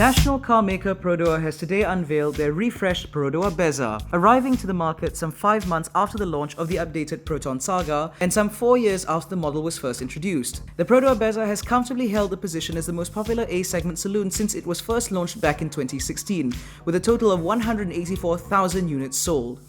National car maker Perodua has today unveiled their refreshed Perodua Bezza, arriving to the market some 5 months after the launch of the updated PROTON Saga and some 4 years after the model was first introduced. The Perodua Bezza has comfortably held the position as the most popular A-segment saloon since it was first launched back in 2016, with a total of 184,000 units sold.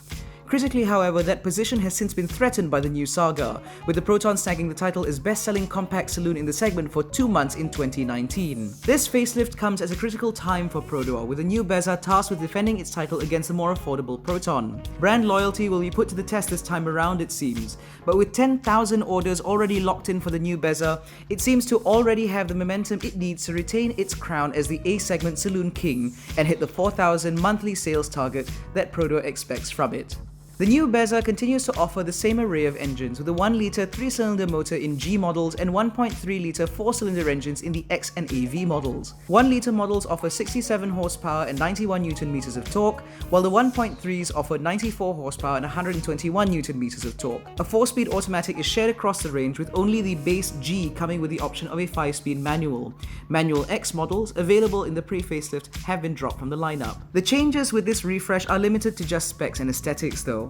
Critically, however, that position has since been threatened by the new Saga, with the Proton snagging the title as best-selling compact saloon in the segment for 2 months in 2019. This facelift comes at a critical time for Perodua, with the new Bezza tasked with defending its title against the more affordable Proton. Brand loyalty will be put to the test this time around, it seems, but with 10,000 orders already locked in for the new Bezza, it seems to already have the momentum it needs to retain its crown as the A-segment saloon king and hit the 4,000 monthly sales target that Perodua expects from it. The new Bezza continues to offer the same array of engines with a 1-litre 3-cylinder motor in G models and 1.3-litre 4-cylinder engines in the X and AV models. 1-litre models offer 67 horsepower and 91 Nm of torque, while the 1.3s offer 94 horsepower and 121 Nm of torque. A 4-speed automatic is shared across the range, with only the base G coming with the option of a 5-speed manual. Manual X models, available in the pre-facelift, have been dropped from the lineup. The changes with this refresh are limited to just specs and aesthetics though.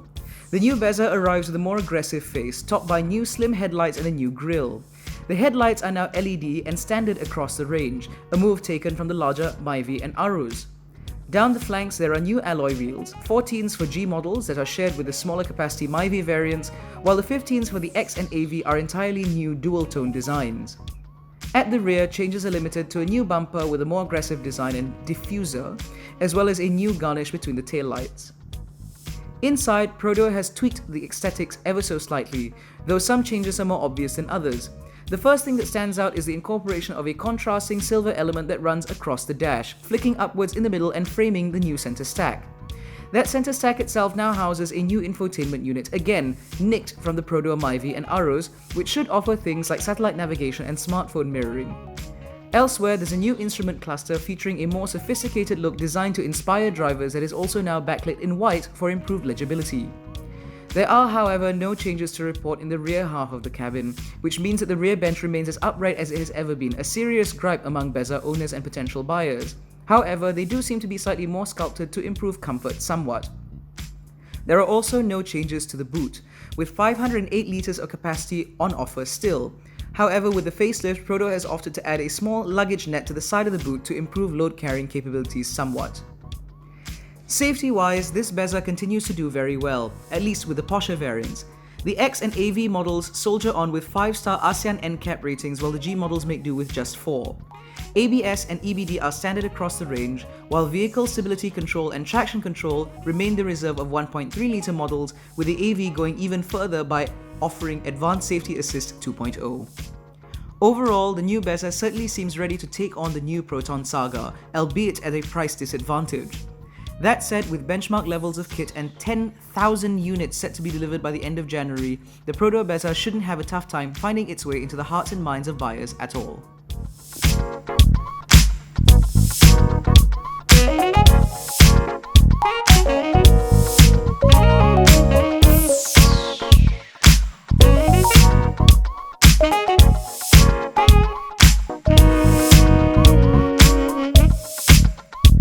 The new Bezza arrives with a more aggressive face, topped by new slim headlights and a new grille. The headlights are now LED and standard across the range, a move taken from the larger Myvi and Arus. Down the flanks there are new alloy wheels, 14s for G models that are shared with the smaller capacity Myvi variants, while the 15s for the X and AV are entirely new dual-tone designs. At the rear, changes are limited to a new bumper with a more aggressive design and diffuser, as well as a new garnish between the taillights. Inside, Perodua has tweaked the aesthetics ever so slightly, though some changes are more obvious than others. The first thing that stands out is the incorporation of a contrasting silver element that runs across the dash, flicking upwards in the middle and framing the new center stack. That center stack itself now houses a new infotainment unit, again nicked from the Perodua Myvi and Arus, which should offer things like satellite navigation and smartphone mirroring. Elsewhere, there's a new instrument cluster featuring a more sophisticated look designed to inspire drivers that is also now backlit in white for improved legibility. There are, however, no changes to report in the rear half of the cabin, which means that the rear bench remains as upright as it has ever been, a serious gripe among Bezza owners and potential buyers. However, they do seem to be slightly more sculpted to improve comfort somewhat. There are also no changes to the boot, with 508 litres of capacity on offer still. However, with the facelift, Perodua has opted to add a small luggage net to the side of the boot to improve load carrying capabilities somewhat. Safety-wise, this Bezza continues to do very well, at least with the posher variants. The X and AV models soldier on with 5-star ASEAN NCAP ratings, while the G models make do with just 4. ABS and EBD are standard across the range, while vehicle stability control and traction control remain the reserve of 1.3-litre models, with the AV going even further by offering Advanced Safety Assist 2.0. Overall, the new Bezza certainly seems ready to take on the new PROTON Saga, albeit at a price disadvantage. That said, with benchmark levels of kit and 10,000 units set to be delivered by the end of January, the Perodua Bezza shouldn't have a tough time finding its way into the hearts and minds of buyers at all.